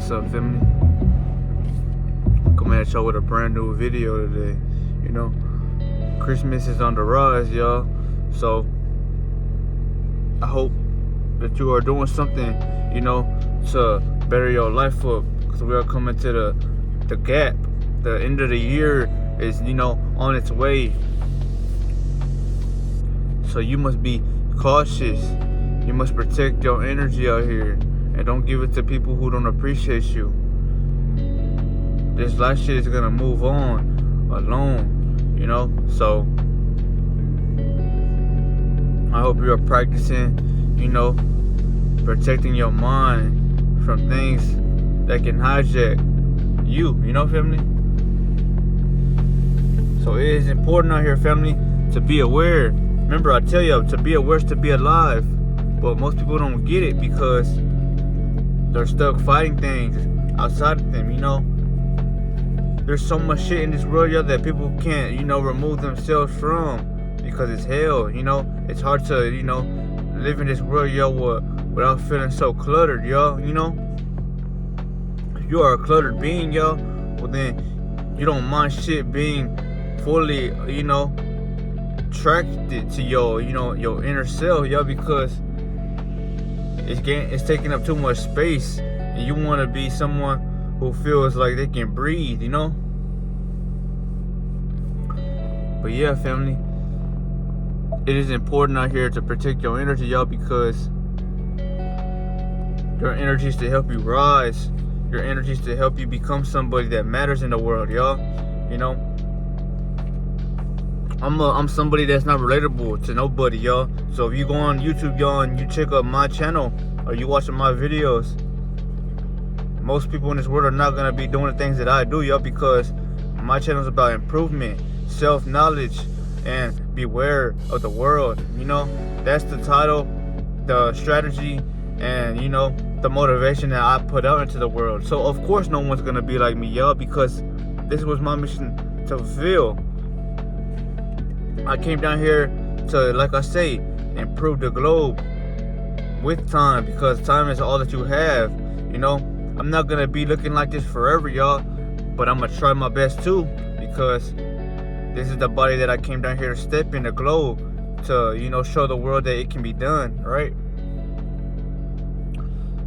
What's up, family? Coming at y'all with a brand new video today. Christmas is on the rise, y'all. So I hope that you are doing something, to better your life up. Because we are coming to the gap. The end of the year is, on its way. So you must be cautious. You must protect your energy out here. And don't give it to people who don't appreciate you. This life shit is gonna move on alone, So I hope you are practicing, protecting your mind from things that can hijack you, family? So it is important out here, family, to be aware. Remember, I tell you, to be aware is to be alive. But most people don't get it because they're stuck fighting things outside of them, There's so much shit in this world, y'all, that people can't, remove themselves from because it's hell, It's hard to, live in this world, y'all, without feeling so cluttered, y'all, If you are a cluttered being, y'all, well then you don't mind shit being fully, attracted to your inner self, y'all, because it's taking up too much space, and you want to be someone who feels like they can breathe, But yeah, family, it is important out here to protect your energy, y'all, because your energy is to help you rise. Your energy is to help you become somebody that matters in the world, y'all. I'm somebody that's not relatable to nobody, y'all. So if you go on YouTube, y'all, and you check out my channel or you watching my videos, most people in this world are not gonna be doing the things that I do, y'all, because my channel is about improvement, self-knowledge, and beware of the world. That's the title, the strategy, and the motivation that I put out into the world. So of course no one's gonna be like me, y'all, because this was my mission to fulfill. I came down here to, like I say, improve the globe with time, because time is all that you have. I'm not gonna be looking like this forever, y'all, but I'm gonna try my best too, because this is the body that I came down here to step in the globe to, show the world that it can be done, right?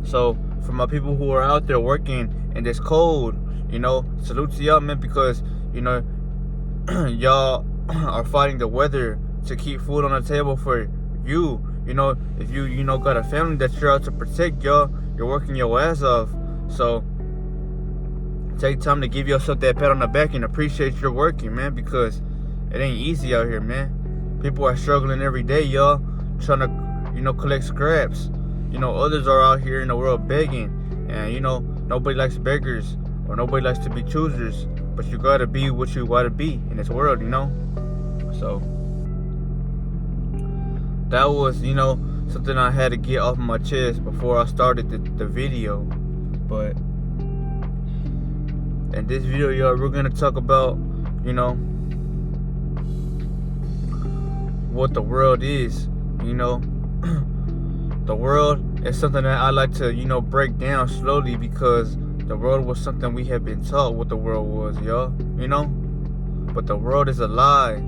So for my people who are out there working in this cold, salute to y'all, man, because y'all are fighting the weather to keep food on the table for you. If you got a family that you're out to protect, y'all, you're working your ass off. So take time to give yourself that pat on the back and appreciate your working, man, because it ain't easy out here, man. People are struggling every day, y'all, trying to collect scraps. Others are out here in the world begging, and nobody likes beggars, or nobody likes to be choosers, but you gotta be what you gotta be in this world, So that was, something I had to get off my chest before I started the video. But in this video, y'all, we're gonna talk about, what the world is. The world is something that I like to, break down slowly, because the world was something we have been taught what the world was, y'all. But the world is a lie.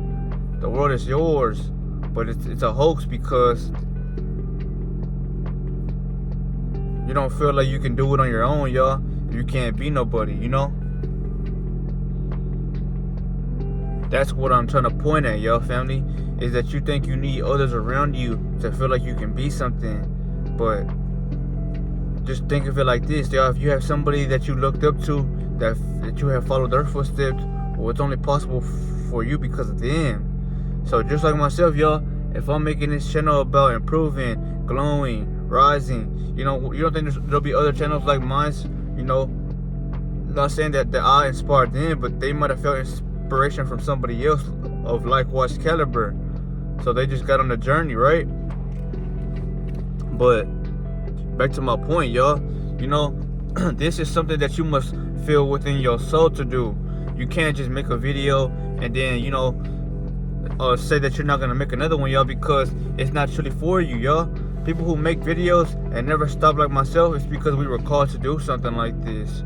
The world is yours, but it's a hoax, because you don't feel like you can do it on your own, y'all. You can't be nobody, That's what I'm trying to point at, y'all, family, is that you think you need others around you to feel like you can be something. But just think of it like this, y'all. If you have somebody that you looked up to, that you have followed their footsteps, well, it's only possible for you because of them. So just like myself, y'all, if I'm making this channel about improving, glowing, rising, you don't think there'll be other channels like mine? Not saying that I inspired them, but they might have felt inspiration from somebody else of likewise caliber, so they just got on the journey, right? But back to my point, y'all, this is something that you must feel within your soul to do. You can't just make a video and then say that you're not gonna make another one, y'all, because it's not truly for you, y'all. People who make videos and never stop like myself, it's because we were called to do something like this.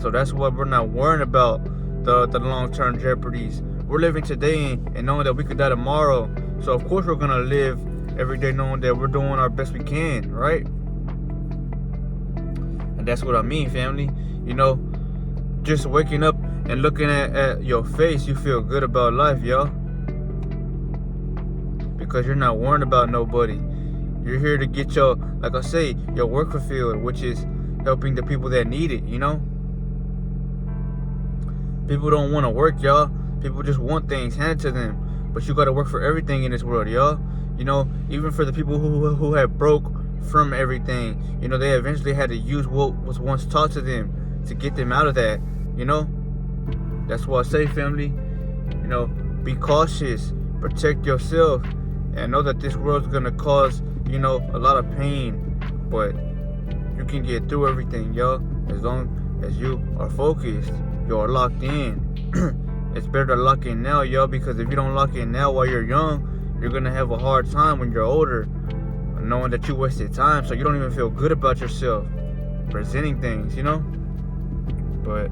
So that's why we're not worrying about the long-term jeopardies. We're living today and knowing that we could die tomorrow. So of course we're gonna live every day knowing that we're doing our best we can, right? And that's what I mean, family. You know, just waking up and looking at your face, you feel good about life, y'all. Because you're not worrying about nobody. You're here to get your, like I say, your work fulfilled, which is helping the people that need it, you know? People don't want to work, y'all. People just want things handed to them. But you got to work for everything in this world, y'all. You know, even for the people who have broke from everything, you know, they eventually had to use what was once taught to them to get them out of that, you know? That's why I say, family, you know, be cautious, protect yourself, and know that this world's going to cause, you know, a lot of pain. But you can get through everything, y'all, as long as you are focused. You're locked in. It's better to lock in now, y'all, because if you don't lock in now while you're young, you're going to have a hard time when you're older, knowing that you wasted time, so you don't even feel good about yourself presenting things, you know? But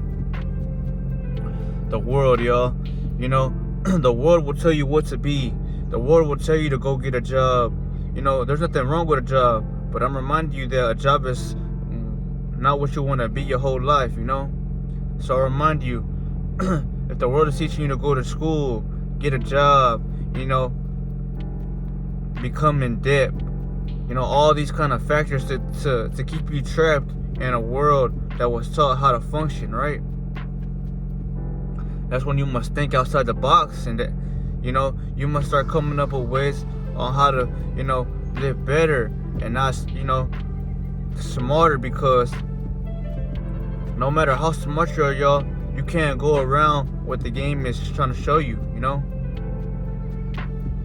the world, y'all, you know, the world will tell you what to be. The world will tell you to go get a job. You know, there's nothing wrong with a job, but I'm reminding you that a job is not what you want to be your whole life, you know? So I remind you, if the world is teaching you to go to school, get a job, you know, become in debt, you know, all these kind of factors to keep you trapped in a world that was taught how to function, right? That's when you must think outside the box, and that, you know, you must start coming up with ways on how to, you know, live better and not, you know, smarter, because no matter how smart you are, y'all, you can't go around what the game is trying to show you, you know?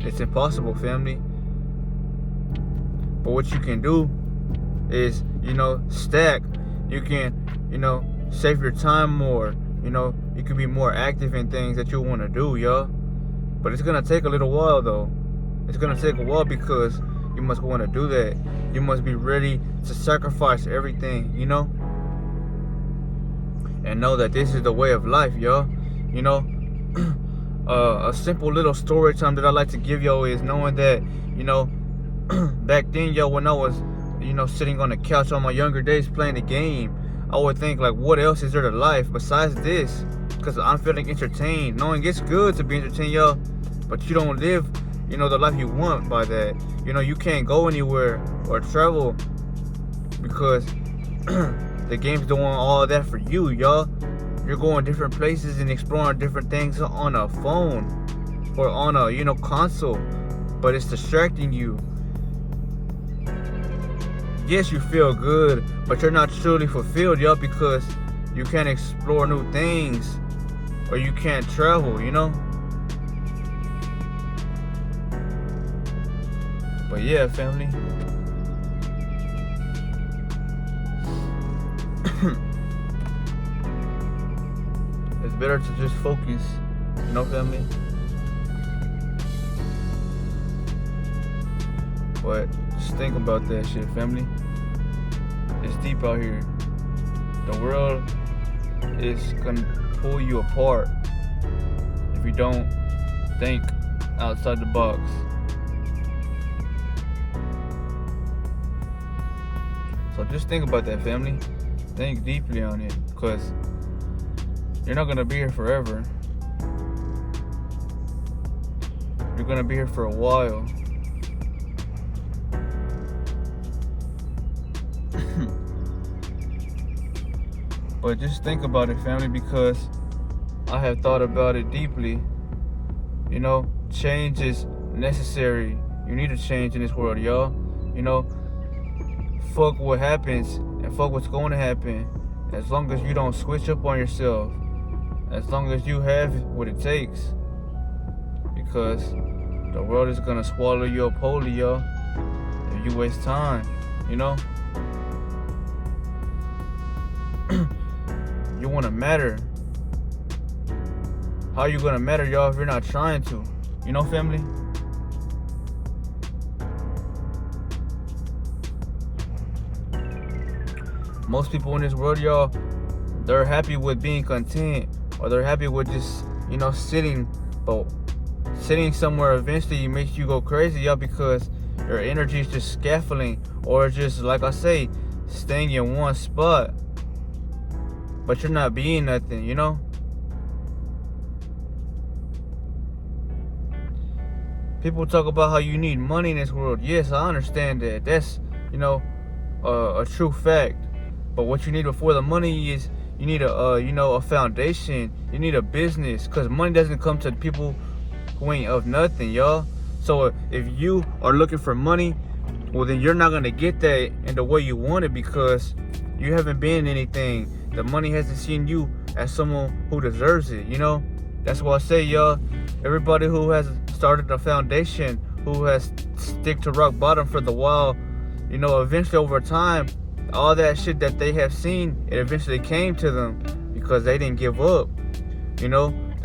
It's impossible, family. But what you can do is, you know, stack. You can, you know, save your time more. You know, you can be more active in things that you want to do, y'all. But it's going to take a little while, though. It's going to take a while because you must want to do that. You must be ready to sacrifice everything, you know? And know that this is the way of life, y'all. You know, a simple little story time that I like to give y'all is knowing that, you know, back then, y'all, when I was, you know, sitting on the couch on my younger days playing the game, I would think, like, what else is there to life besides this? Because I'm feeling entertained, knowing it's good to be entertained, y'all, but you don't live, you know, the life you want by that. You know, you can't go anywhere or travel because the game's doing all of that for you, y'all. You're going different places and exploring different things on a phone or on a, you know, console, but it's distracting you. Yes, you feel good, but you're not truly fulfilled, y'all, because you can't explore new things or you can't travel, you know? But yeah, family. It's better to just focus, you know, family? But just think about that shit, family. It's deep out here. The world is gonna pull you apart if you don't think outside the box. So just think about that, family. Think deeply on it, because you're not gonna be here forever. You're gonna be here for a while. But just think about it, family, because I have thought about it deeply. You know, change is necessary. You need to change in this world, y'all. You know, fuck what happens and fuck what's going to happen. As long as you don't switch up on yourself. As long as you have what it takes. Because the world is going to swallow you up wholly, y'all, if you waste time, you know? You want to matter. How you going to matter, y'all, if you're not trying to? You know, family? Most people in this world, y'all, they're happy with being content, or they're happy with just, sitting. But sitting somewhere eventually makes you go crazy, y'all, because your energy is just scaffolding, or just, like I say, staying in one spot. But you're not being nothing. People talk about how you need money in this world. Yes, I understand that. That's, a true fact. But what you need before the money is, you need a foundation. You need a business, because money doesn't come to people who ain't of nothing, y'all. So if you are looking for money, well, then you're not gonna get that in the way you want it, because you haven't been anything. The money hasn't seen you as someone who deserves it. That's why I say, y'all, everybody who has started a foundation, who has stick to rock bottom for the while, eventually over time, all that shit that they have seen, it eventually came to them, because they didn't give up. They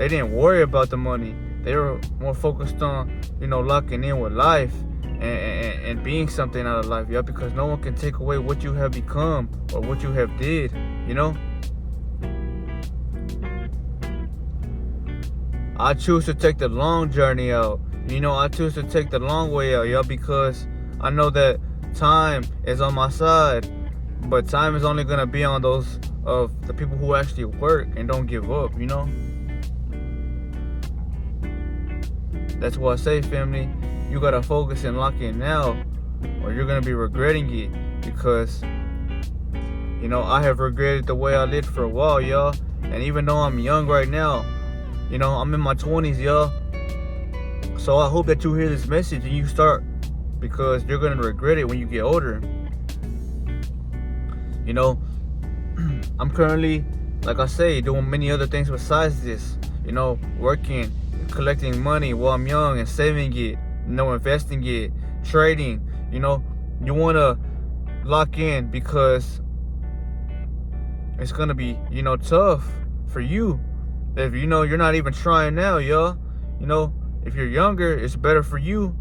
didn't worry about the money. They were more focused on, locking in with life and being something out of life, yeah, because no one can take away what you have become or what you have did. I choose to take the long journey out. I choose to take the long way out, y'all, because I know that time is on my side, but time is only gonna be on those of the people who actually work and don't give up. That's why I say, family, you gotta focus and lock in now, or you're gonna be regretting it. Because I have regretted the way I lived for a while, y'all. And even though I'm young right now, I'm in my 20s, y'all. So I hope that you hear this message and you start, because you're gonna regret it when you get older. I'm currently, like I say, doing many other things besides this. Working, collecting money while I'm young and saving it, investing it, trading. You wanna lock in, because it's gonna be, tough for you. If you're not even trying now, y'all. If you're younger, it's better for you.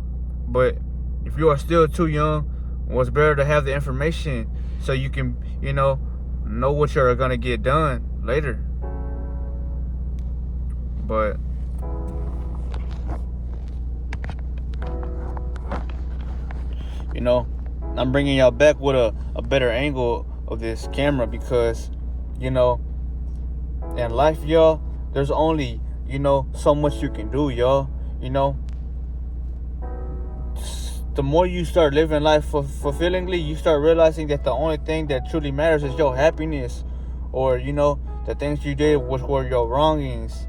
But if you are still too young, well, it's better to have the information so you can, know what you're gonna get done later. But I'm bringing y'all back with a better angle of this camera, because in life, y'all, there's only so much you can do, y'all. The more you start living life fulfillingly, you start realizing that the only thing that truly matters is your happiness, or the things you did which were your wrongings.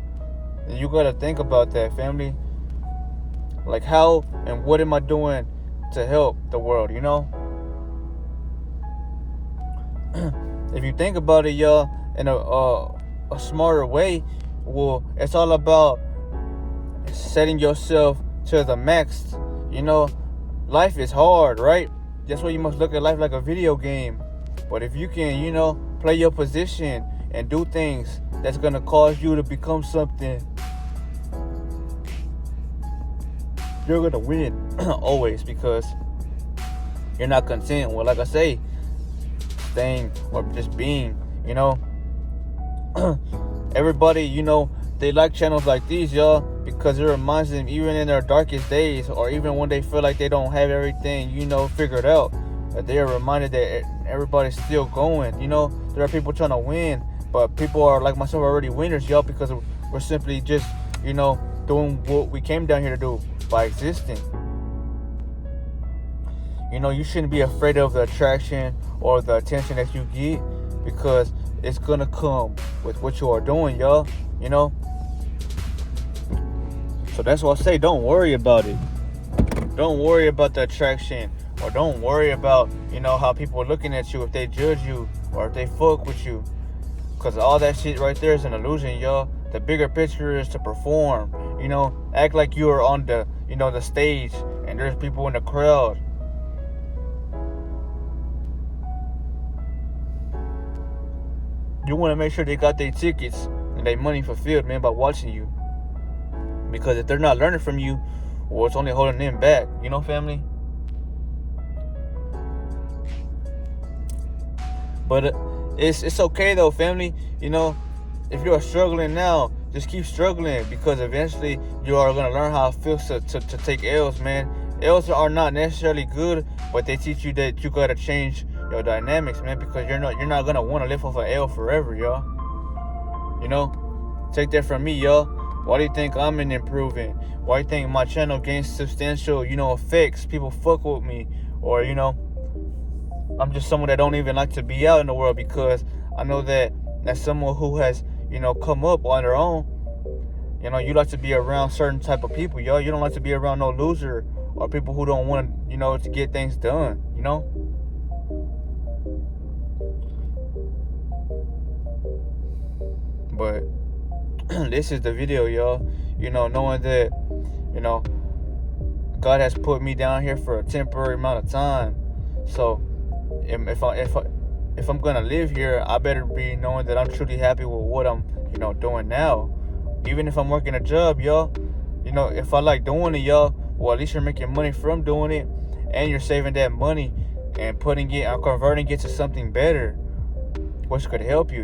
And you gotta think about that, family. Like, how and what am I doing to help the world? If you think about it, y'all, in a smarter way, well, it's all about setting yourself to the max. Life is hard, right? That's why you must look at life like a video game. But if you can, play your position and do things that's gonna cause you to become something, you're gonna win always, because you're not content. Well, like I say, staying or just being, everybody, they like channels like these, y'all, because it reminds them, even in their darkest days, or even when they feel like they don't have everything, figured out, that they are reminded that everybody's still going. There are people trying to win, but people are like myself already winners, y'all, because we're simply just, doing what we came down here to do by existing. You shouldn't be afraid of the attraction or the attention that you get, because it's gonna come with what you are doing, y'all. So that's why I say, don't worry about it. Don't worry about the attraction, or don't worry about, how people are looking at you, if they judge you or if they fuck with you. Because all that shit right there is an illusion, y'all. The bigger picture is to perform. Act like you are on the, the stage, and there's people in the crowd. You want to make sure they got their tickets and their money fulfilled, man, by watching you. Because if they're not learning from you, well, it's only holding them back. Family? But it's okay though, family. You know, if you're struggling now, just keep struggling, because eventually you are gonna learn how it feels to take L's, man. L's are not necessarily good, but they teach you that you gotta change your dynamics, man, because you're not gonna want to live off an L forever, y'all. You know, take that from me, y'all. Why do you think I'm improving? Why do you think my channel gains substantial, effects? People fuck with me, or I'm just someone that don't even like to be out in the world, because I know that as someone who has, come up on their own, you like to be around certain type of people, y'all. You don't like to be around no loser or people who don't want, to get things done, But this is the video, y'all. Knowing that, God has put me down here for a temporary amount of time. So if I'm gonna live here, I better be knowing that I'm truly happy with what I'm, doing now. Even if I'm working a job, y'all, if I like doing it, y'all, well, at least you're making money from doing it, and you're saving that money and putting it and converting it to something better, which could help you.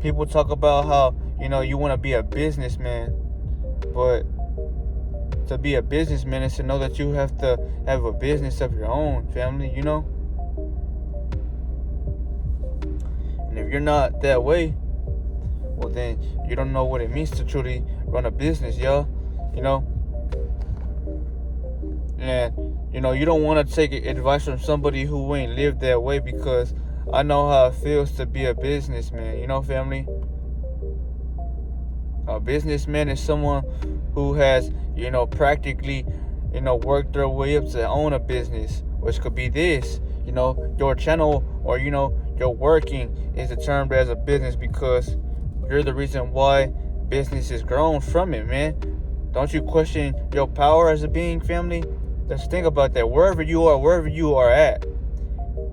People talk about how, you want to be a businessman, but to be a businessman is to know that you have to have a business of your own, family, And if you're not that way, well, then you don't know what it means to truly run a business, y'all. And, you don't want to take advice from somebody who ain't lived that way, because I know how it feels to be a businessman, family. A businessman is someone who has, practically, worked their way up to own a business, which could be this, your channel, or, your working is termed as a business, because you're the reason why business is grown from it, man. Don't you question your power as a being, family? Let's think about that. Wherever you are at,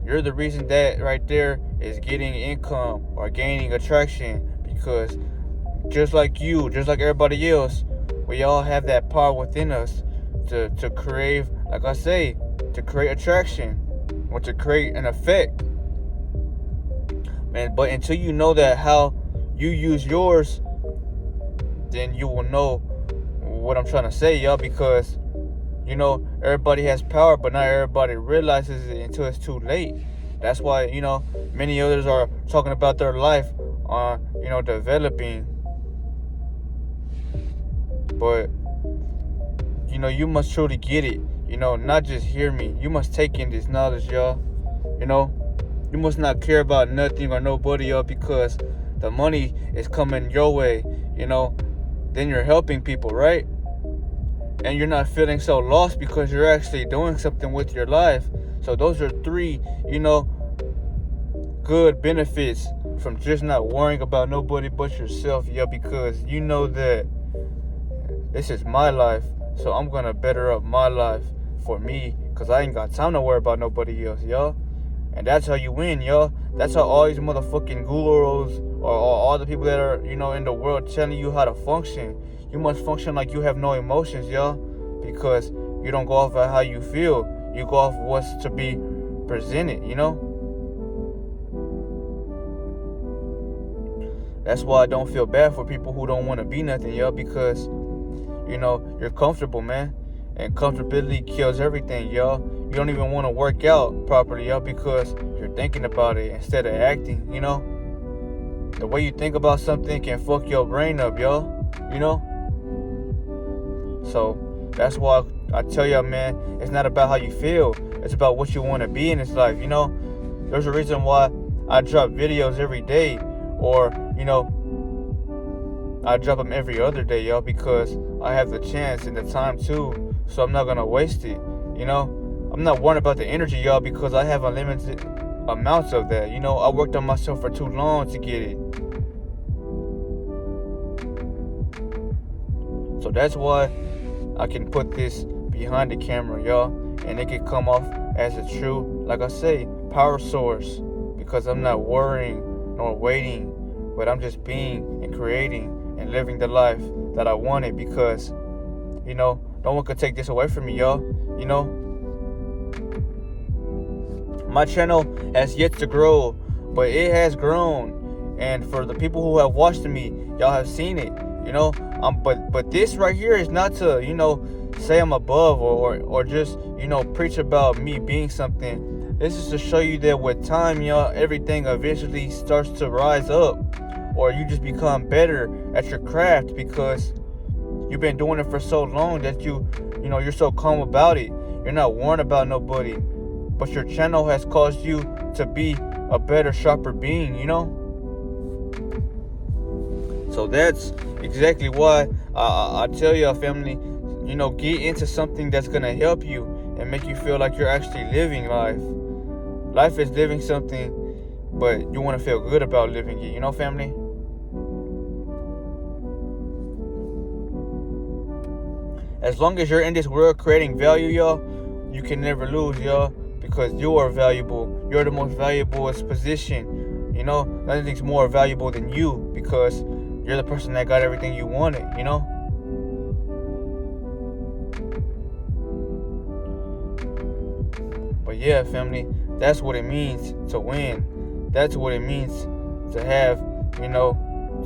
you're the reason that right there is getting income or gaining attraction, because just like everybody else, we all have that power within us to create, like I say, to create attraction or to create an effect. Man, but until you know that how you use yours, then you will know what I'm trying to say, y'all, because everybody has power, but not everybody realizes it until it's too late. That's why, many others are talking about their life on, developing. But, you must truly get it, not just hear me. You must take in this knowledge, y'all. You must not care about nothing or nobody, y'all, because the money is coming your way, then you're helping people, right? And you're not feeling so lost because you're actually doing something with your life. So those are 3, good benefits from just not worrying about nobody but yourself, yeah, because you know that this is my life, so I'm gonna better up my life for me, because I ain't got time to worry about nobody else, y'all. And that's how you win, y'all. That's how all these motherfucking gurus or all the people that are, in the world telling you how to function. You must function like you have no emotions, y'all, because you don't go off of how you feel. You go off what's to be presented, That's why I don't feel bad for people who don't want to be nothing, y'all, because, you're comfortable, man. And comfortability kills everything, y'all. You don't even want to work out properly, y'all, because you're thinking about it instead of acting, The way you think about something can fuck your brain up, y'all, So that's why I tell y'all, man, it's not about how you feel. It's about what you want to be in this life, There's a reason why I drop videos every day, or, I drop them every other day, y'all, because I have the chance and the time too, so I'm not going to waste it, I'm not worried about the energy, y'all, because I have unlimited amounts of that, I worked on myself for too long to get it. So that's why I can put this behind the camera, y'all, and it can come off as a true, like I say, power source, because I'm not worrying nor waiting, but I'm just being and creating and living the life that I wanted, because, no one could take this away from me, y'all, My channel has yet to grow but it has grown. And for the people who have watched me, y'all have seen it, you know. But this right here is not to, say I'm above, or just, preach about me being something. This is to show you that with time, y'all, everything eventually starts to rise up, or you just become better at your craft because you've been doing it for so long that you're so calm about it. You're not worried about nobody. But your channel has caused you to be a better, sharper being, So that's exactly why I tell y'all, family, get into something that's going to help you and make you feel like you're actually living life. Life is living something, but you want to feel good about living it, family? As long as you're in this world creating value, y'all, you can never lose, y'all, because you are valuable. You're the most valuablest position. Nothing's more valuable than you because you're the person that got everything you wanted, But yeah, family, that's what it means to win. That's what it means to have,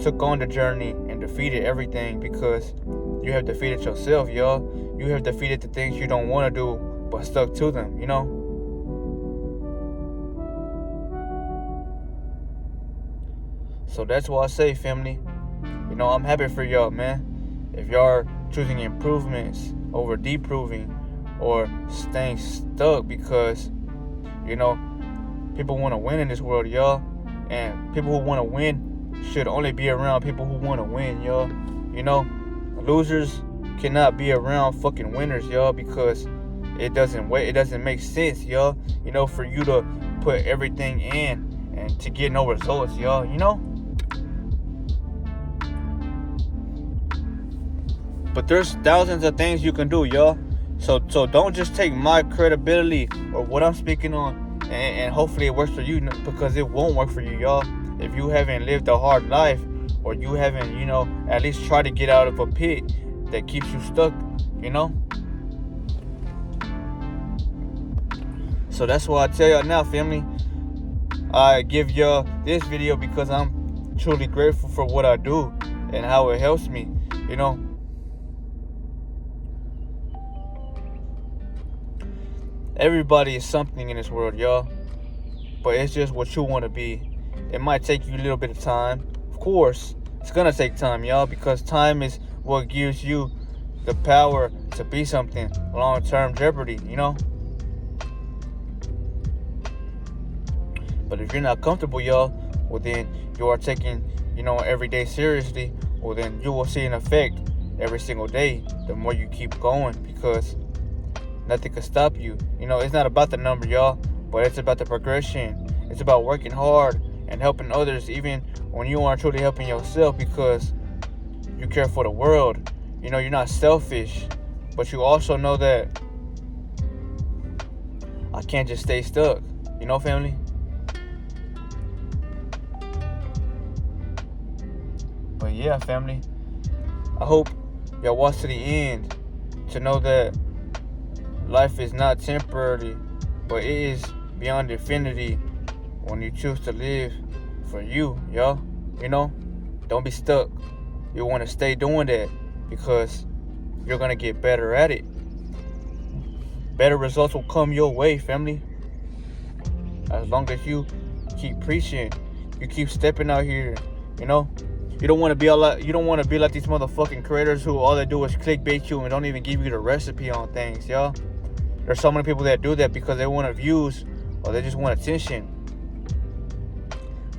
took on the journey and defeated everything because you have defeated yourself, y'all. You have defeated the things you don't want to do but stuck to them, So that's why I say, family, I'm happy for y'all, man. If y'all are choosing improvements over deproving or staying stuck because, people want to win in this world, y'all. And people who want to win should only be around people who want to win, y'all. Losers cannot be around fucking winners, y'all, because it doesn't make sense, y'all. For you to put everything in and to get no results, y'all. But there's thousands of things you can do, y'all. So don't just take my credibility or what I'm speaking on and hopefully it works for you, because it won't work for you, y'all. If you haven't lived a hard life, or you haven't, at least try to get out of a pit that keeps you stuck, So that's why I tell y'all now, family. I give y'all this video because I'm truly grateful for what I do and how it helps me, Everybody is something in this world, y'all. But it's just what you want to be. It might take you a little bit of time. Of course, it's going to take time, y'all, because time is what gives you the power to be something. Long-term jeopardy, But if you're not comfortable, y'all, well, then you are taking, every day seriously. Well, then you will see an effect every single day the more you keep going, because nothing can stop you. It's not about the number, y'all, but it's about the progression. It's about working hard and helping others, even when you aren't truly helping yourself, because you care for the world. You're not selfish, but you also know that I can't just stay stuck. Family? But yeah, family, I hope y'all watch to the end to know that life is not temporary, but it is beyond infinity when you choose to live for you, y'all. Don't be stuck. You want to stay doing that because you're going to get better at it. Better results will come your way, family. As long as you keep preaching, you keep stepping out here, You don't want to be like these motherfucking creators who all they do is clickbait you and don't even give you the recipe on things, y'all. There's so many people that do that because they want views or they just want attention.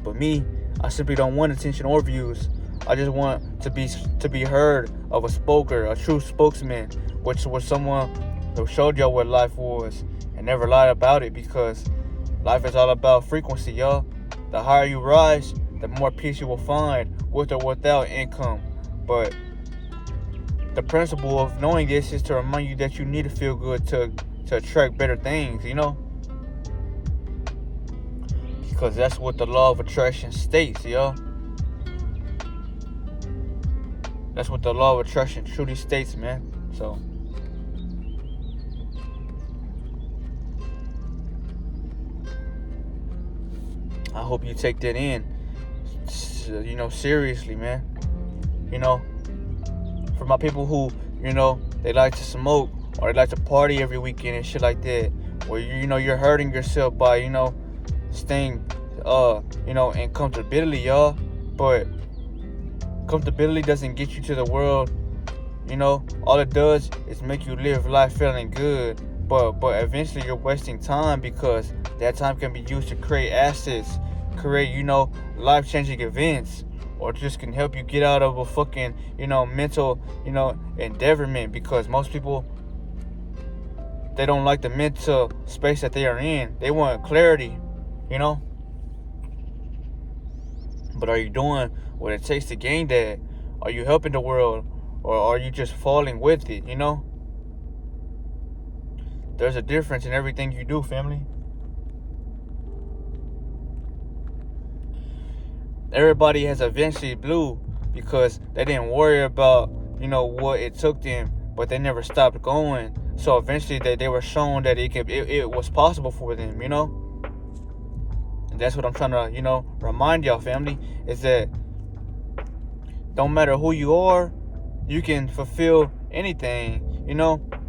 But me, I simply don't want attention or views. I just want to be heard of a true spokesman, which was someone who showed y'all what life was and never lied about it, because life is all about frequency, y'all. The higher you rise, the more peace you will find, with or without income. But the principle of knowing this is to remind you that you need to feel good to attract better things, Because that's what the law of attraction states, y'all. That's what the law of attraction truly states, man. So I hope you take that in, seriously, man. For my people who, they like to smoke or they like to party every weekend and shit like that, where you're hurting yourself by, staying, in comfortability, y'all. But comfortability doesn't get you to the world. All it does is make you live life feeling good. But eventually you're wasting time, because that time can be used to create assets, create, life-changing events, or just can help you get out of a fucking, mental, endeavorment. Because most people, they don't like the mental space that they are in. They want clarity, But are you doing what it takes to gain that? Are you helping the world, or are you just falling with it, There's a difference in everything you do, family. Everybody has eventually blew because they didn't worry about, what it took them, but they never stopped going. So eventually they were shown that it was possible for them, And that's what I'm trying to, remind y'all, family, is that don't matter who you are, you can fulfill anything,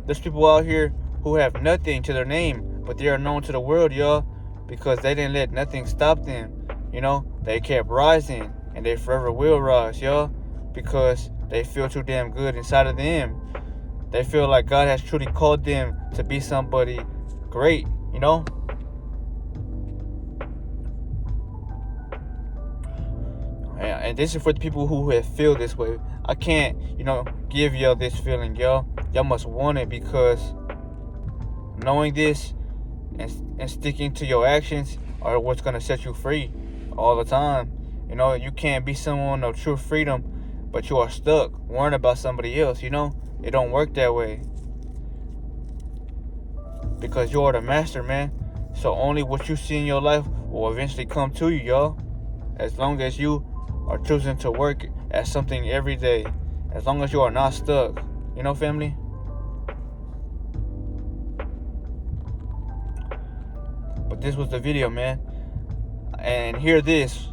There's people out here who have nothing to their name, but they are known to the world, y'all, because they didn't let nothing stop them. They kept rising, and they forever will rise, y'all, because they feel too damn good inside of them. They feel like God has truly called them to be somebody great, And this is for the people who have feel this way. I can't, give y'all this feeling, y'all. Y'all must want it, because knowing this and sticking to your actions are what's going to set you free all the time. You can't be someone of true freedom, but you are stuck worrying about somebody else, It don't work that way. Because you are the master, man. So only what you see in your life will eventually come to you, y'all. As long as you are choosing to work at something every day. As long as you are not stuck. Family? But this was the video, man. And hear this.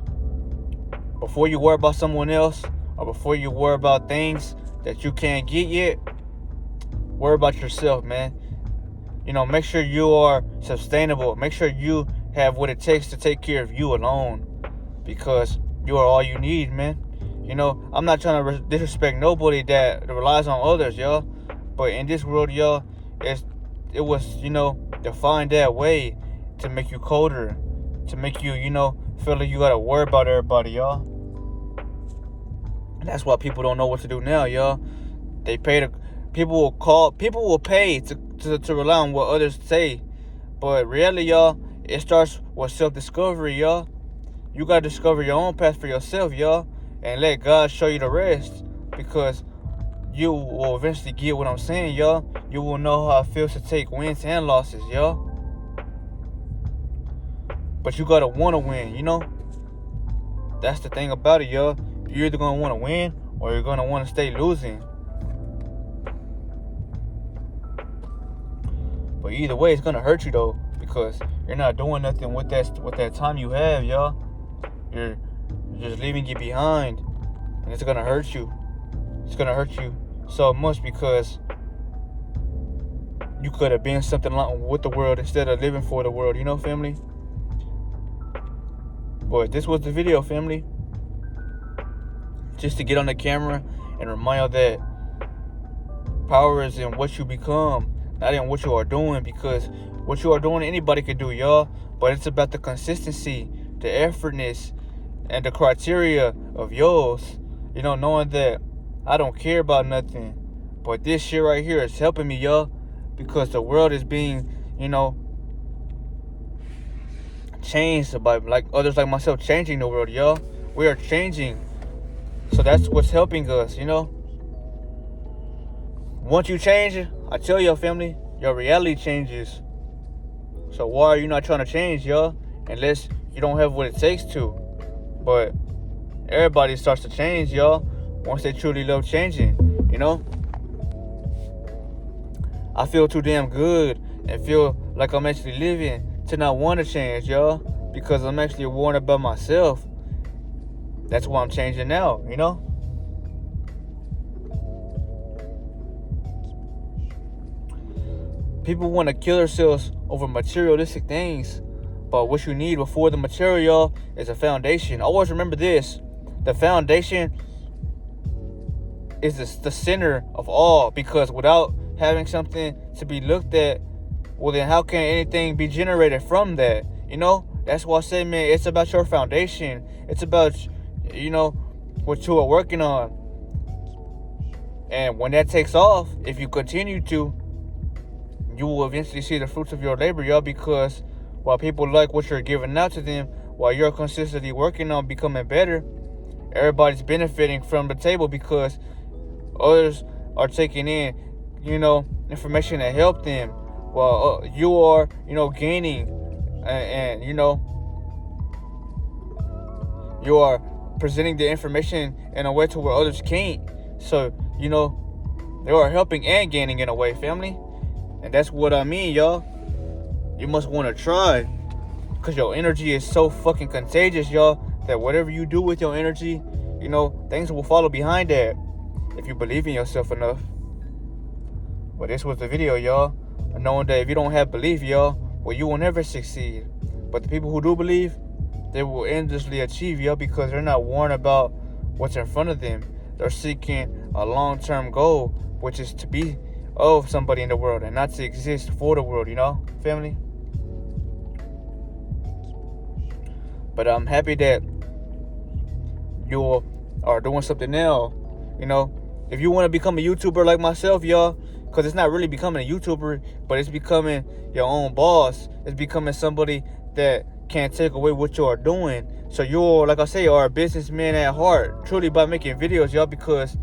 Before you worry about someone else, or before you worry about things that you can't get yet, worry about yourself, man. Make sure you are sustainable. Make sure you have what it takes to take care of you alone, because you are all you need, man. I'm not trying to disrespect nobody that relies on others, y'all. But in this world, y'all, it was, defined that way to make you colder, to make you, feel like you gotta worry about everybody, y'all. And that's why people don't know what to do now, y'all. People will pay to rely on what others say. But really, y'all, it starts with self-discovery, y'all. You gotta discover your own path for yourself, y'all, and let God show you the rest, because you will eventually get what I'm saying, y'all. You will know how it feels to take wins and losses, y'all. But you gotta wanna win, That's the thing about it, y'all. You're either gonna wanna win, or you're gonna wanna stay losing. But either way, it's gonna hurt you though, because you're not doing nothing with that time you have, y'all. You're just leaving it behind, and it's gonna hurt you. It's gonna hurt you so much, because you could have been something with the world instead of living for the world, family. But this was the video, family. Just to get on the camera and remind you that power is in what you become, not in what you are doing, because what you are doing anybody can do, y'all. But it's about the consistency, the effortness, and the criteria of yours. Knowing that I don't care about nothing, but this shit right here is helping me, y'all, because the world is being, changed by others like myself, changing the world, y'all. We are changing. So that's what's helping us, Once you change it, I tell your family, your reality changes. So why are you not trying to change, y'all? Unless you don't have what it takes to. But everybody starts to change, y'all, once they truly love changing, I feel too damn good and feel like I'm actually living to not want to change, y'all. because I'm actually worrying about myself. That's why I'm changing now, you know? People want to kill themselves over materialistic things, but what you need before the material is a foundation. Always remember this: the foundation is the center of all, because without having something to be looked at, well then how can anything be generated from that? You know, that's why I say, man, it's about your foundation. It's about, you know, what you are working on. And when that takes off, if you continue to, you will eventually see the fruits of your labor, y'all, because while people like what you're giving out to them, while you're consistently working on becoming better, everybody's benefiting from the table, because others are taking in, you know, information to help them, while you are, you know, gaining, and you know, you are presenting the information in a way to where others can't. So, you know, they are helping and gaining in a way, family. And that's what I mean, y'all. You must want to try, because your energy is so fucking contagious, y'all, that whatever you do with your energy, you know, things will follow behind that if you believe in yourself enough. But this was the video, y'all. Knowing that if you don't have belief, y'all, well, you will never succeed. But the people who do believe, they will endlessly achieve, y'all, because they're not worrying about what's in front of them. They're seeking a long-term goal, which is to be of somebody in the world and not to exist for the world, you know, family. But I'm happy that you are doing something now. You know, if you want to become a YouTuber like myself, y'all, because it's not really becoming a YouTuber, but it's becoming your own boss. It's becoming somebody that can't take away what you are doing. So you're, like I say, are a businessman at heart, truly, by making videos, y'all, because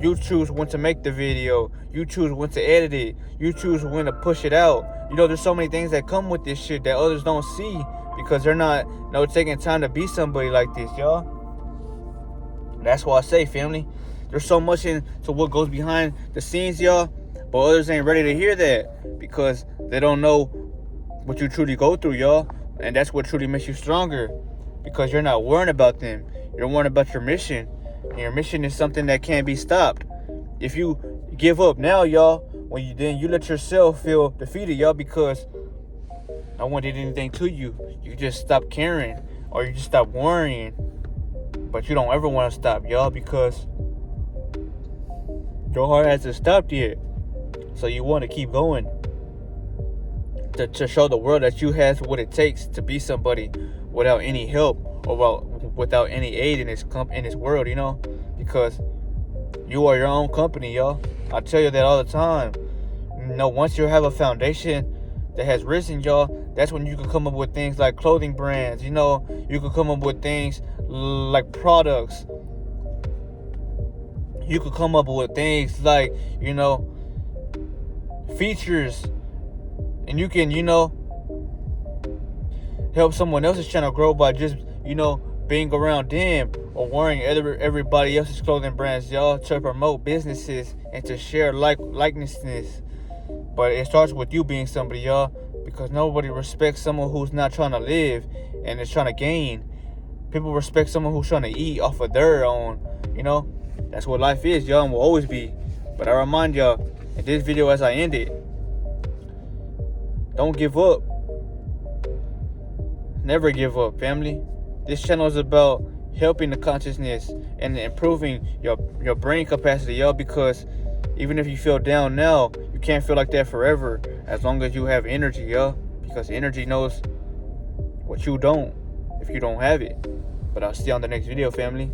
you choose when to make the video. You choose when to edit it. You choose when to push it out. You know, there's so many things that come with this shit that others don't see, because they're not, you know, taking time to be somebody like this, y'all. That's why I say, family, there's so much into what goes behind the scenes, y'all, but others ain't ready to hear that, because they don't know what you truly go through, y'all. And that's what truly makes you stronger, because you're not worrying about them. You're worrying about your mission. And your mission is something that can't be stopped. If you give up now, y'all, when you let yourself feel defeated, y'all, because no one did anything to you. You just stop caring, or you just stop worrying. But you don't ever want to stop, y'all, because your heart hasn't stopped yet. So you want to keep going, to show the world that you have what it takes to be somebody without any help, or without any aid in this world, you know, because you are your own company, y'all. I tell you that all the time. You know, once you have a foundation that has risen, y'all, that's when you can come up with things like clothing brands. You know, you can come up with things like products. You could come up with things like, you know, features, and you can, you know, help someone else's channel grow by just, you know, being around them, or wearing everybody else's clothing brands, y'all, to promote businesses and to share likenesses. But it starts with you being somebody, y'all, because nobody respects someone who's not trying to live and is trying to gain. People respect someone who's trying to eat off of their own, you know. That's what life is, y'all, and will always be. But I remind y'all in this video, as I end it, don't give up. Never give up, family. This channel is about helping the consciousness and improving your brain capacity, y'all, because even if you feel down now, you can't feel like that forever, as long as you have energy, y'all, because energy knows what you don't if you don't have it. But I'll see you on the next video, family.